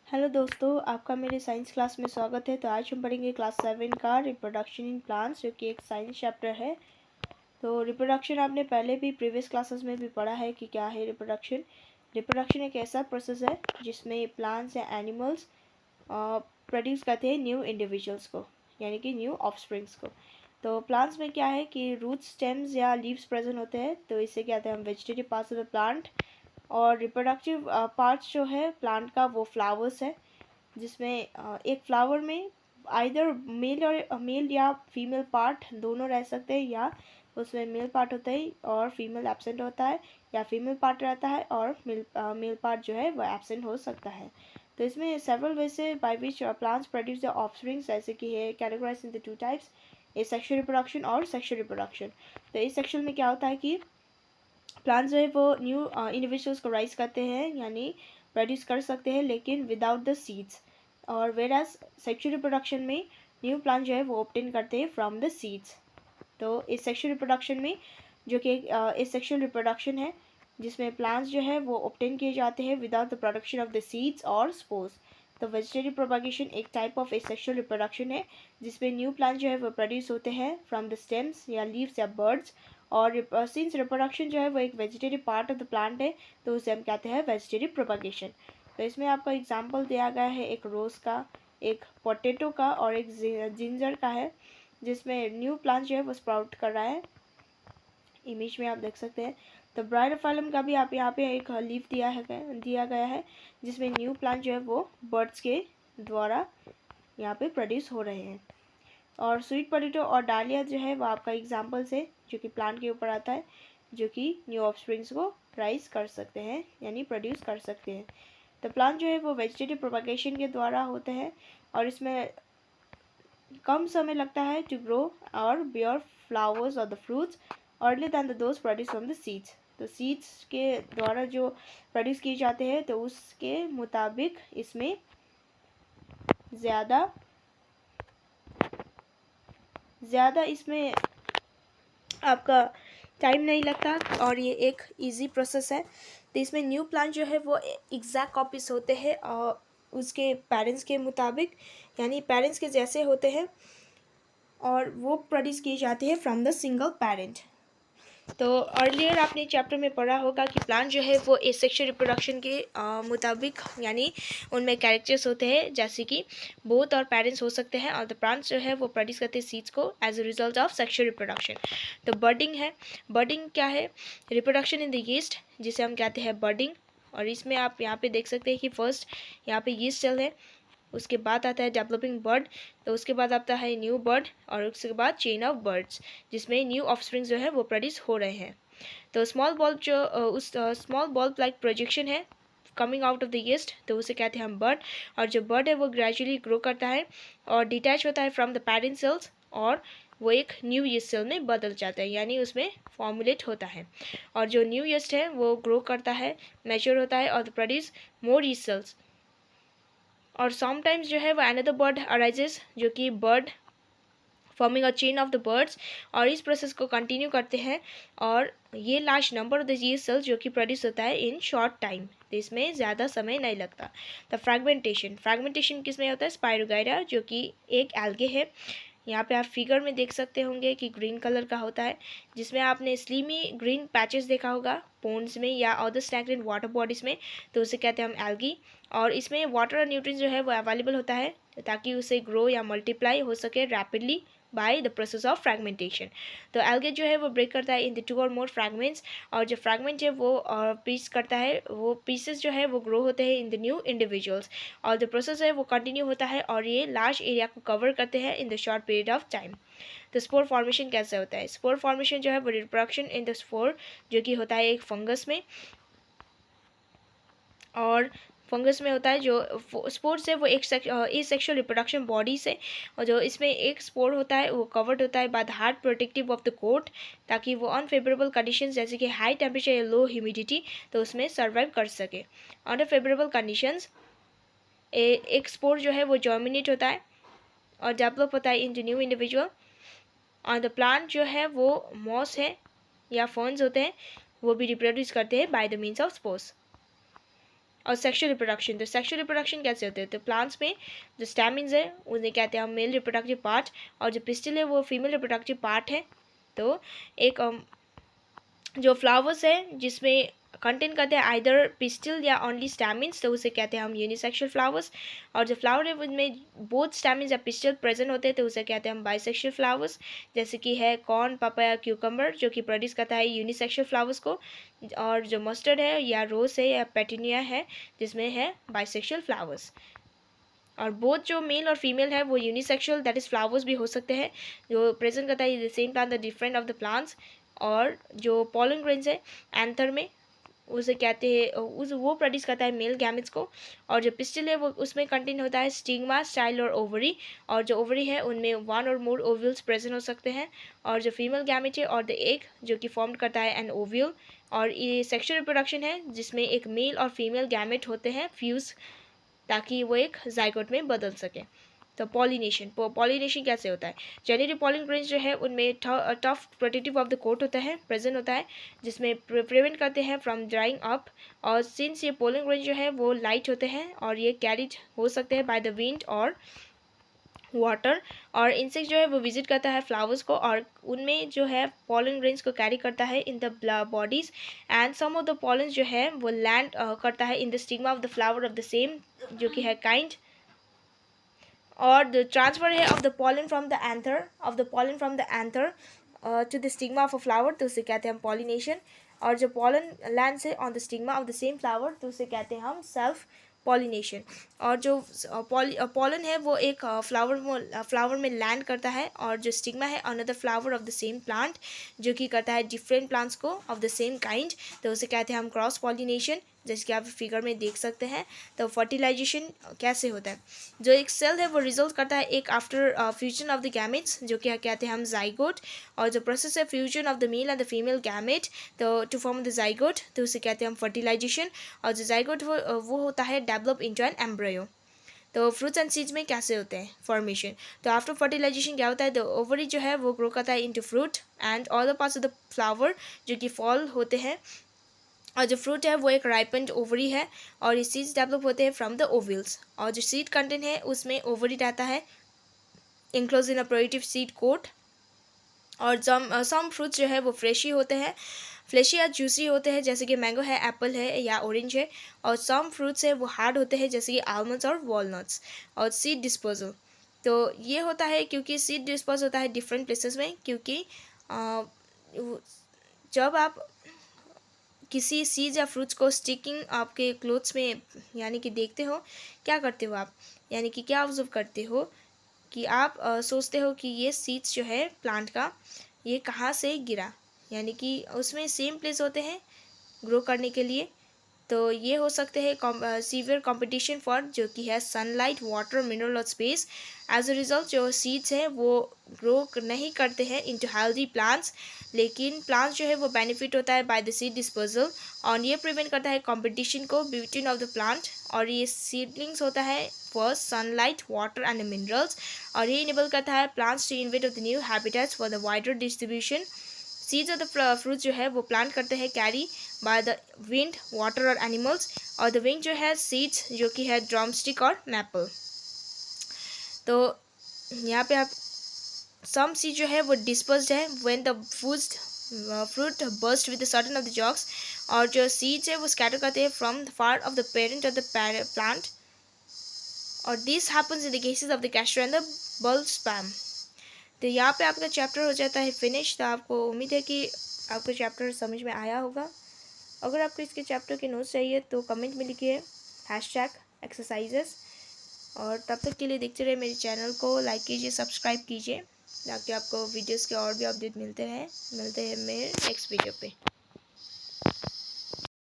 Hello दोस्तों, आपका मेरे साइंस क्लास में स्वागत है। तो आज हम पढ़ेंगे क्लास 7 का रिप्रोडक्शन इन प्लांट्स, जो कि एक साइंस चैप्टर है। तो रिप्रोडक्शन आपने पहले भी प्रीवियस क्लासेस में भी पढ़ा है कि क्या है रिप्रोडक्शन। रिप्रोडक्शन एक ऐसा प्रोसेस है जिसमें प्लांट्स या एनिमल्स प्रोड्यूस करते हैं न्यू इंडिविजुअल्स को, यानी कि न्यू ऑफस्प्रिंग्स को। तो प्लांट्स में क्या है कि रूट, स्टेम्स या लीव्स प्रेजेंट होते हैं, तो इसे कहते हैं हम vegetative parts of the plant. और रिप्रोडक्टिव पार्ट्स जो है प्लांट का वो फ्लावर्स है, जिसमें एक फ्लावर में आइदर मेल या फीमेल पार्ट दोनों रह सकते हैं, या उसमें मेल पार्ट होता है और फीमेल एब्सेंट होता है, या फीमेल पार्ट रहता है और मेल पार्ट जो है वो एब्सेंट हो सकता है। तो इसमें सेवरल वे से by which plants produce the offsprings, जैसे कि है categorize in the two types, asexual reproduction और सेक्शुअल रिप्रोडक्शन। तो इस सेक्शन में क्या होता है कि प्लांट्स जो है वो न्यू इंडिविजुअल्स को राइज करते हैं, यानी प्रोड्यूस कर सकते हैं, लेकिन विदाउट द सीड्स। और वेर एज सेक्शुअल रिप्रोडक्शन में न्यू प्लांट जो है वो ऑब्टेन करते हैं फ्रॉम द सीड्स। तो इस सेक्शुअल रिप्रोडक्शन में, जो कि इस सेक्शुअल रिप्रोडक्शन है जिसमें प्लांट्स जो है वो ऑब्टेन किए जाते हैं without the production of the seeds और स्पोर्स। तो वेजिटेटिव प्रोपागेशन एक टाइप ऑफ सेक्शुअल रिप्रोडक्शन है जिसमें न्यू प्लांट जो है वो प्रोड्यूस होते हैं फ्रॉम द स्टेम्स या लीव्स या बर्ड्स। और सिंस रिप्रोडक्शन जो है वो एक vegetative part of the plant है, तो उसे हम कहते हैं वेजिटेटिव प्रोपागेशन। तो इसमें आपका एग्जाम्पल दिया गया है एक रोज़ का, एक पोटैटो का और एक जिंजर का है, जिसमें न्यू प्लांट जो है वो स्प्राउट कर रहा है। इमेज में आप देख सकते हैं। तो ब्रायोफाइलम का भी आप यहाँ पे एक लीफ दिया गया है जिसमें न्यू प्लांट जो है वो बर्ड्स के द्वारा यहाँ पे प्रोड्यूस हो रहे हैं। और स्वीट पोटैटो और डालिया जो है वो आपका एग्जाम्पल्स है, जो कि प्लांट के ऊपर आता है, जो कि न्यू ऑफस्प्रिंग्स को राइज कर सकते हैं, यानी प्रोड्यूस कर सकते हैं। तो प्लांट जो है वो वेजिटेटिव प्रोपागेशन के द्वारा होते हैं, और इसमें कम समय लगता है टू ग्रो और बेयर फ्लावर्स और the fruits early than the those produce from the seeds. तो सीड्स के द्वारा जो प्रोड्यूस किए जाते हैं, तो उसके मुताबिक इसमें ज़्यादा इसमें आपका टाइम नहीं लगता, और ये एक इजी प्रोसेस है। तो इसमें न्यू प्लांट जो है वो एग्जैक्ट कॉपीज होते हैं और उसके पेरेंट्स के मुताबिक, यानी पेरेंट्स के जैसे होते हैं, और वो प्रोड्यूस किए जाते हैं फ्रॉम द सिंगल पेरेंट। तो अर्लियर आपने चैप्टर में पढ़ा होगा कि प्लांट जो है वो एसेक्सुअल रिप्रोडक्शन के मुताबिक, यानी उनमें कैरेक्टर्स होते हैं जैसे कि बोथ और पेरेंट्स हो सकते हैं, और द प्लांट्स जो है वो प्रोड्यूस करते हैं सीड्स को as a result of sexual reproduction. तो बर्डिंग है। बर्डिंग क्या है? रिप्रोडक्शन इन द यीस्ट, जिसे हम कहते हैं बर्डिंग। और इसमें आप यहाँ पे देख सकते हैं कि फर्स्ट यहाँ पे यीस्ट सेल है, उसके बाद आता है डेवलपिंग बर्ड, तो उसके बाद आता है न्यू बर्ड, और उसके बाद चेन ऑफ बर्ड्स, जिसमें न्यू ऑफस्प्रिंग्स जो है वो प्रोड्यूस हो रहे हैं। तो स्मॉल बल्ब जो उस स्मॉल बल्ब लाइक प्रोजेक्शन है coming out of the east, तो उसे कहते हैं हम बर्ड। और जो बर्ड है वो ग्रेजुअली ग्रो करता है और डिटैच होता है फ्रॉम द पेरेंट सेल्स, और वो एक न्यू यीस्ट सेल में बदल जाता है, यानी उसमें फॉर्मुलेट होता है। और जो न्यू यीस्ट है वो ग्रो करता है, मैच्योर होता है और प्रोड्यूस मोर यीस्ट सेल्स। और समटाइम्स जो है वो अनदर बर्ड अराइजेस, जो कि bud forming a chain of the buds, और इस प्रोसेस को कंटिन्यू करते हैं, और ये large number of the yeast cells जो कि प्रोड्यूस होता है इन शॉर्ट टाइम, तो इसमें ज़्यादा समय नहीं लगता। द फ्रैगमेंटेशन किस में होता है? स्पायरोगाइरा, जो कि एक एल्गे है। यहाँ पे आप फिगर में देख सकते होंगे कि ग्रीन कलर का होता है, जिसमें आपने स्लीमी ग्रीन पैचेस देखा होगा पोन्स में या अदर स्टैग्नेंट वाटर बॉडीज़ में, तो उसे कहते हैं हम एल्गी। और इसमें वाटर और न्यूट्रिएंट्स जो है वो अवेलेबल होता है ताकि उसे ग्रो या मल्टीप्लाई हो सके rapidly by the process of fragmentation. तो एल्गे जो है वो ब्रेक करता है इन द 2 और मोर फ्रैगमेंट्स, और जो फ्रैगमेंट है वो पीस करता है, वो पीसेस जो है वो ग्रो होते हैं इन द न्यू इंडिविजुअल्स, और द प्रोसेस है वो कंटिन्यू होता है, और ये लार्ज एरिया को कवर करते हैं in the short period of time. तो स्पोर फॉर्मेशन कैसे होता है? स्पोर फॉर्मेशन जो है वो रिप्रोडक्शन इन द स्पोर, जो कि होता है एक फंगस में, और फंगस में होता है जो स्पोर्स है वो एक सेक्सुअल रिप्रोडक्शन बॉडी से, और जो इसमें एक स्पोर होता है वो कवर्ड होता है by the hard protective of the coat, ताकि वो अनफेवरेबल कंडीशंस जैसे कि हाई टेम्परेचर या लो ह्यूमिडिटी, तो उसमें सर्वाइव कर सके। अंडर फेवरेबल कंडीशंस एक स्पोर जो है वो जर्मिनेट होता है और डेवलप होता है इंटू न्यू इंडिविजुअल। और द प्लांट जो है वो मॉस है या फर्न्स होते हैं, वो भी रिप्रोड्यूस करते हैं by the means of spores. और सेक्शुअल रिप्रोडक्शन, तो सेक्शुअल रिप्रोडक्शन कैसे होते हैं? तो प्लांट्स में जो स्टैमिन्स है उन्हें कहते हैं हम मेल रिप्रोडक्टिव पार्ट, और जो पिस्टिल है वो फीमेल रिप्रोडक्टिव पार्ट है। तो एक जो फ्लावर्स है जिसमें कंटेन करते हैं आइदर पिस्टिल या ओनली स्टैमिन्स, तो उसे कहते हैं हम यूनिसेक्सुअल फ्लावर्स। और जो फ्लावर है उनमें बोथ स्टैमिन्स या पिस्टिल प्रेजेंट होते हैं तो उसे कहते हैं हम बाइसेक्सुअल फ्लावर्स, जैसे कि है कॉर्न, पापाया, क्यूकम्बर जो कि प्रोड्यूस करता है यूनिसेक्सुअल फ्लावर्स को। और जो मस्टर्ड है या रोज है या पेटूनिया है जिसमें है बाइसेक्सुअल फ्लावर्स। और बोथ जो मेल और फीमेल है वो यूनिसेक्सुअल दैट इज़ फ्लावर्स भी हो सकते हैं जो प्रेजेंट करता है the same plant the different of the plants. और जो पॉलन ग्रेन्स है एंथर में उसे कहते हैं उस वो प्रोड्यूस करता है मेल गैमेट्स को। और जो पिस्टिल है वो उसमें कंटेन होता है स्टिग्मा, स्टाइल और ओवरी, और जो ओवरी है उनमें वन और मोर ओव्यूल्स प्रेजेंट हो सकते हैं। और जो फीमेल गैमेट है और द एग जो कि फॉर्म करता है एन ओव्यूल। और ये सेक्सुअल रिप्रोडक्शन है जिसमें एक मेल और फीमेल गैमेट होते हैं फ्यूज ताकि वो एक जाइगोट में बदल सके। तो पॉलिनेशन कैसे होता है? जेनेटिव पॉलन ग्रेन्स जो है उनमें tough protective of the coat होता है प्रेजेंट होता है जिसमें प्रिवेंट करते हैं फ्रॉम ड्राइंग अप। और सिंस ये पॉलन ग्रेन्स जो है वो लाइट होते हैं और ये कैरीड हो सकते हैं बाय द विंड और वाटर। और इंसेक्ट जो है वो विजिट करता है फ्लावर्स को और उनमें जो है पॉलन ग्रेन्स को कैरी करता है in the bodies. And some of the pollen जो है वो लैंड करता है in the stigma of the flower of the same जो कि है काइंड। और द ट्रांसफर है of the pollen from the anther to the stigma of a flower तो उसे कहते हैं हम पॉलिनेशन। और जो पॉलन लैंड्स है on the stigma of the same flower तो उसे कहते हैं हम सेल्फ पॉलिनेशन। और जो पॉलन है वो एक फ्लावर में लैंड करता है और जो स्टिग्मा है another flower of the same plant जो कि करता है डिफरेंट प्लांट्स को ऑफ द सेम काइंड तो उसे कहते हैं हम क्रॉस पॉलिनेशन, जैसे कि आप फिगर में देख सकते हैं। तो फर्टिलाइजेशन कैसे होता है? जो एक सेल है वो रिजल्ट करता है एक after fusion of the gametes जो कि कहते हैं हम जाइगोट। और जो प्रोसेस है fusion of the male and the female gamete तो टू फॉर्म द जाइगोट तो उसे कहते हैं हम फर्टिलाइजेशन। और जो जाइगोट वो होता है डेवलप इनटू एन एम्ब्रियो। तो फ्रूट्स एंड सीड्स में कैसे होते हैं फॉर्मेशन? तो आफ्टर फर्टिलाइजेशन क्या होता है? द ओवरी जो है वो ग्रो करता है into fruit and all the parts of the flower जो कि फॉल होते हैं। और जो फ्रूट है वो एक राइपेंड ओवरी है और ये सीड्स डेवलप होते हैं फ्रॉम द ओवल्स। और जो सीड कंटेंट है उसमें ओवरी रहता है enclose in a productive seed coat. और सम फ्रूट्स जो है वो फ्रेशी होते हैं, फ्लेशी या जूसी होते हैं जैसे कि मैंगो है, एप्पल है या ऑरेंज है। और सम फ्रूट्स है वो हार्ड होते हैं जैसे कि आलमंड्स और वॉलनट्स। और सीड डिस्पोजल तो ये होता है क्योंकि सीड डिस्पोज होता है डिफरेंट प्लेसेस में क्योंकि जब आप किसी सीड्स या फ्रूट्स को स्टिकिंग आपके क्लोथ्स में यानी कि देखते हो क्या करते हो आप, यानी कि क्या ऑब्जर्व करते हो कि आप सोचते हो कि ये सीड्स जो है प्लांट का ये कहाँ से गिरा, यानी कि उसमें सेम प्लेस होते हैं ग्रो करने के लिए। तो ये हो सकते हैं सीवियर कंपटीशन फॉर जो कि है सनलाइट, वाटर, मिनरल और स्पेस। एज अ रिजल्ट जो सीड्स हैं वो ग्रो नहीं करते हैं इनटू हेल्दी प्लांट्स, लेकिन प्लांट्स जो है वो बेनिफिट होता है बाय द सीड डिस्पोजल। और ये प्रिवेंट करता है कंपटीशन को बिटवीन ऑफ द प्लांट। और ये सीडलिंग्स होता है first sunlight, water and minerals. और ये इनेबल करता है plants to invade of the new habitats for the wider distribution. Seeds of the fruits जो है वो प्लांट करते हैं carry by the wind, water और एनिमल्स। और द विंड जो है सीड्स जो कि है ड्रमस्टिक और मैपल। तो यहाँ पे आप सम सीड जो है वो डिस्पर्स्ड है when the fruit burst with certain of the jerks. और जो सीड्स है वो स्कैटर करते हैं from the part of the parent of the plant. और this happens in the cases of the castor and the balsam. तो यहाँ पे आपका चैप्टर हो जाता है फिनिश। तो आपको उम्मीद है कि आपको चैप्टर समझ में आया होगा। अगर आपको इसके चैप्टर के नोट्स चाहिए तो कमेंट में लिखिए #exercises। और तब तक के लिए देखते रहे मेरे चैनल को, लाइक कीजिए, सब्सक्राइब कीजिए ताकि आपको वीडियोस के और भी अपडेट मिलते हैं मेरे नेक्स्ट वीडियो पे।